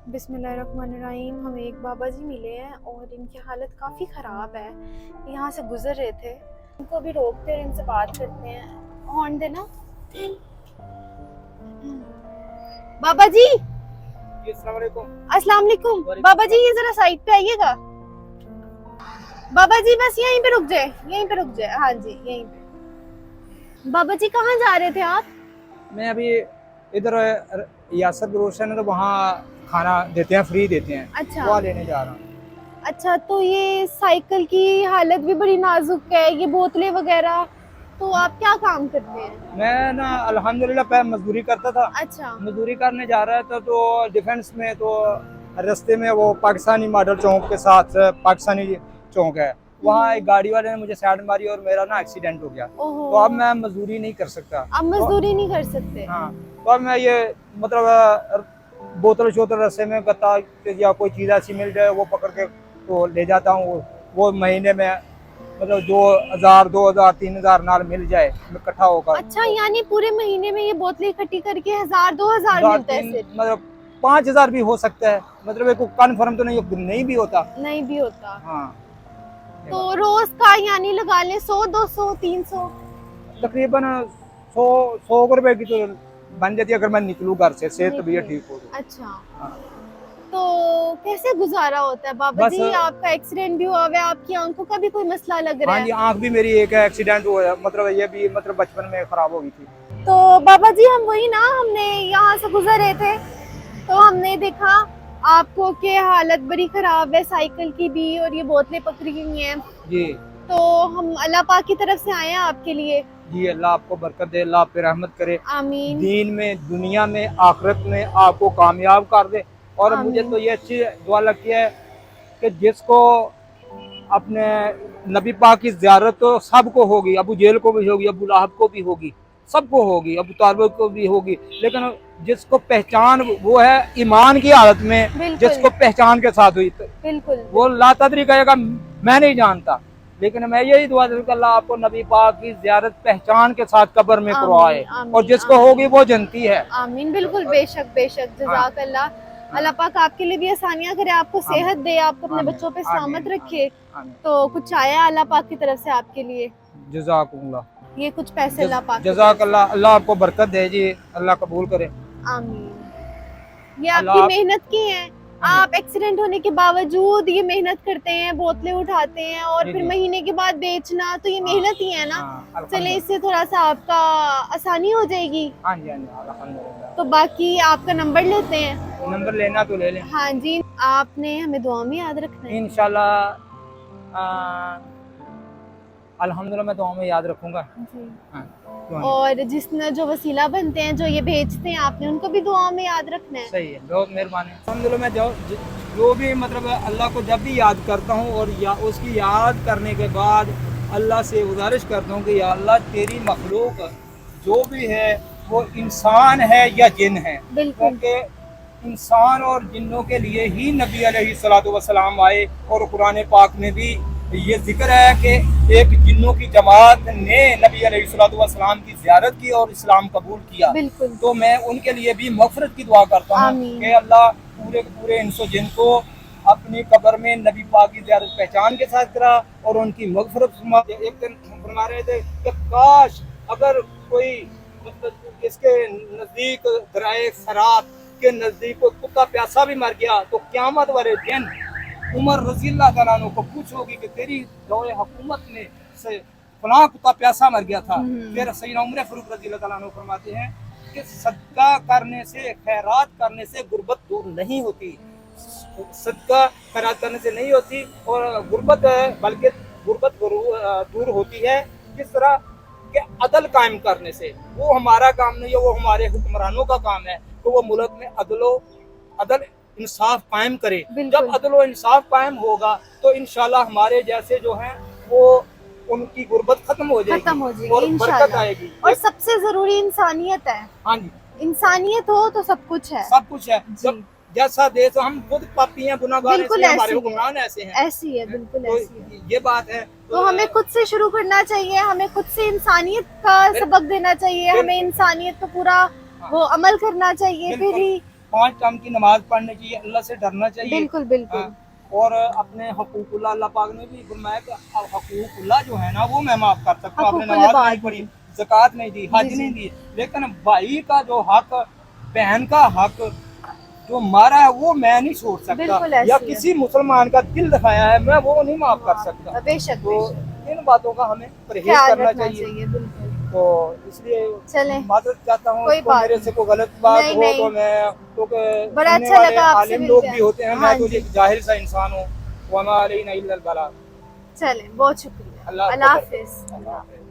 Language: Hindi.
बिस्मिल्लाहिर्रहमानिर्रहीम। हमें एक बाबा जी मिले हैं और इनकी हालत काफ़ी ख़राब है। यहाँ से गुज़र रहे थे, इनको भी रोकते हैं, इनसे बात करते हैं। हॉर्न देना। बाबा जी, अस्सलाम वालेकुम। अस्सलाम वालेकुम। बाबा जी, ये ज़रा साइड पे आइएगा। बाबा जी बस यहीं पे रुक जाए, यहीं पे रुक जाए। हाँ जी, यहीं पे। बाबा जी कहाँ जा रहे थे आप? मैं अभी इधर यासर रोशन है तो वहाँ खाना देते हैं, फ्री देते हैं, अच्छा वो लेने जा रहा हूँ। अच्छा, तो ये साइकिल की हालत भी बड़ी नाजुक है, ये बोतलें वगैरह, तो आप क्या काम करते हैं? मैं ना अल्हम्दुलिल्लाह पहले मजदूरी करता था। अच्छा मजदूरी करने जा रहा था तो डिफेंस में तो रास्ते में वो पाकिस्तानी मॉडल चौक के साथ पाकिस्तानी चौक है, वहाँ एक गाड़ी वाले ने मुझे साइड मारी और मेरा ना एक्सीडेंट हो गया। ओहो, तो अब मैं मजदूरी नहीं कर सकता। आप मजदूरी नहीं कर सकते। हाँ, तो अब मैं ये मतलब बोतल शोतल रस्ते में गत्ता या कोई चीज़ ऐसी मिल जाए वो पकड़ के तो ले जाता हूँ। वो महीने में मतलब 2000 2000 3000 नाल मिल जाए इकट्ठा होकर। अच्छा, यानी पूरे महीने में ये बोतलें इकट्ठी करके 1000 2000 दो मिलता है तीन सिर्फ? मतलब 5000 भी हो सकता है, मतलब एक कन्फर्म तो नहीं भी होता। नहीं भी होता। हाँ, तो रोज का यानी लगा लें 100 200 300। तकरीबन 100 रुपए की तो बन जाती है अगर मैं निकलूँ घर से, सेहत तबीयत ठीक हो तो। अच्छा, हाँ, तो कैसे गुजारा होता है बाबा बस। जी? आपका एक्सीडेंट भी हुआ है, आपकी आंखों का भी कोई मसला लग रहा हाँ है? जी, आंख भी मेरी एक एक्सीडेंट हुआ है, मतलब ये भी मतलब बचपन में खराब हो गई थी। तो बाबा जी हम वही ना, हमने यहाँ से गुजर रहे थे तो हमने देखा आपको के हालत बड़ी खराब है साइकिल की भी, और ये बोतलें पकड़ी हुई हैं। जी तो हम अल्लाह पाक की तरफ से आए हैं आपके लिए। जी, अल्लाह आपको बरकत दे, अल्लाह आप पे रहमत करे, आमीन दीन में दुनिया में आखिरत में आपको कामयाब कर दे। और मुझे आमीन। तो ये अच्छी दुआ लगती है कि जिसको अपने नबी पाक की ज़ियारत तो सबको होगी, अबू जेल को भी होगी, अबू lahab को भी होगी, सबको होगी, अबू तालिब को भी होगी, लेकिन जिसको पहचान वो है ईमान की हालत में, बिल्कुल जिसको पहचान के साथ हुई बिल्कुल वो ला तदरी कहेगा मैं नहीं जानता। लेकिन मैं यही दुआ देता हूं, अल्लाह आपको नबी पाक की ज़ियारत पहचान के साथ कब्र में करवाए, आमीन और आमीन जिसको आमीन होगी वो जनती है। आमीन। बिल्कुल, बेशक बेशक, हाँ जज़ाक अल्लाह। हाँ, अल्लाह पाक आपके लिए भी आसानियां करे, आपको आमीन सेहत दे, आपको अपने आमीन बच्चों पे सलामत आमीन रखे। आमीन। तो कुछ आया अल्लाह पाक की तरफ से आपके लिए? जज़ाकुमुल्लाह। ये कुछ पैसे अल्लाह पाक की जज़ाक तरफ से। अल्लाह, अल्लाह आपको बरकत दे जी, अल्लाह कबूल करे। आमीन। ये अल्लाह आपकी आप। मेहनत की है। हाँ जी आप एक्सीडेंट होने के बावजूद ये मेहनत करते हैं, बोतलें उठाते हैं और जी फिर जी। महीने के बाद बेचना, तो ये हाँ मेहनत ही है ना। हाँ, चले, अल्हम्दुलिल्लाह। इससे थोड़ा सा आपका आसानी हो जाएगी। हाँ जी हाँ जी, अल्हम्दुलिल्लाह। तो बाकी आपका नंबर लेते हैं। नंबर लेना तो ले लें हाँ जी, आपने हमें दुआ में याद रखना है। इंशाल्लाह। अल्हम्दुलिल्लाह मैं दुआ में याद रखूंगा। जी। हाँ, क्यों नहीं। और जिसने जो वसीला बनते हैं, जो ये भेजते हैं, आपने उनको भी दुआ में याद रखना है। सही है, बहुत मेहरबानी। अल्हम्दुलिल्लाह मैं जो भी मतलब अल्लाह को जब भी याद करता हूँ और या उसकी याद करने के बाद अल्लाह से गुजारिश करता हूँ कि या अल्लाह तेरी मखलूक जो भी है वो इंसान है या जिन है, बिल्कुल क्योंकि इंसान और जिन्नों के लिए ही नबी अलैहिस्सलातु वस्सलाम आए। और कुरान पाक में भी ये जिक्र है कि एक जिन्नों की जमात ने नबी अलैहिस्सलातु वस्सलाम की ज़ियारत की और इस्लाम कबूल किया। बिल्कुल। तो मैं उनके लिए भी मगफरत की दुआ करता हूँ आमीन कि अल्लाह पूरे के पूरे इंसो जिन को अपनी कब्र में नबी पाक की ज़ियारत पहचान के साथ करा और उनकी मगफरत फरमा। एक दिन फरमा रहे थे कि काश अगर कोई मतलब इसके नज़दीक दराए फरात के नज़दीक कोई कुत्ता प्यासा भी मर गया तो क़यामत वाले दिन उमर रज़ी अल्लाह तआला अन्हु को पूछोगी कि तेरी दौरे हुकूमत में से फलां कुत्ता प्यासा मर गया था। फिर सैयदना उमर फारूक रज़ी अल्लाह तआला अन्हु फरमाते हैं कि सदका करने से, खैरात करने से गुर्बत दूर नहीं होती, सदका खैरात करने से नहीं होती और गुर्बत बल्कि गुर्बत दूर होती है। किस तरह के अदल कायम करने से। वो हमारा काम नहीं है, वो हमारे हुक्मरानों का काम है तो वो मुल्क में अदल इंसाफ कायम करे। जब अदल व इंसाफ कायम होगा तो इंशाल्लाह हमारे जैसे जो हैं वो उनकी गुर्बत खत्म हो जाएगी और बरकत आएगी। और सबसे जरूरी इंसानियत है। हाँ जी, इंसानियत हो तो सब कुछ है। सब कुछ है। जी। जब जैसा देश तो हम खुद पापी हैं, गुनाहगार हैं, इसलिए हमारे हुक्मरान ऐसे हैं। ऐसी है, बिल्कुल तो ऐसी है। ये बात है। तो हमें खुद से शुरू करना चाहिए, हमें खुद से इंसानियत का सबक देना चाहिए, हमें इंसानियत का पूरा वो अमल करना चाहिए, फिर ही 5 टाइम की नमाज पढ़नी चाहिए, अल्लाह से डरना चाहिए। बिल्कुल बिल्कुल। हाँ, और अपने हकूकुल्लाह, अल्लाह पाक ने भी फरमाया कि हकूकुल्लाह जो है ना वो मैं माफ कर सकता हूँ। आपने हकूकुल नमाज नहीं इबाद पढ़ी, ज़कात नहीं दी, हज जी, नहीं जी। दी, लेकिन भाई का जो हक, बहन का हक जो मारा है वो मैं नहीं छोड़ सकता, बिल्कुल या ऐसे ही है। किसी मुसलमान का दिल दिखाया है मैं वो नहीं माफ कर सकता। बेशक तो बेशक इन बातों का हमें परहेज ख्याल करना रखना चाहिए। चाहिए बिल्कुल। तो इसलिए चलें, माजरत चाहता हूँ, कोई उसको बात मेरे नहीं। से कोई गलत बात नहीं, हो तो नहीं, मैं, क्योंकि बड़ा सुनने अच्छा वाले लगा आपसे आलिम लोग भी मिलकर। होते हैं, हाँ मैं तो जी, एक जाहिल सा इंसान हूँ। वमा अलैना इल्लल बलाग। चलें, बहुत शुक्रिया। अल्लाह आपको अल्लाह बरकत। हाफ़िज़। अल्लाह हाफ़िज़।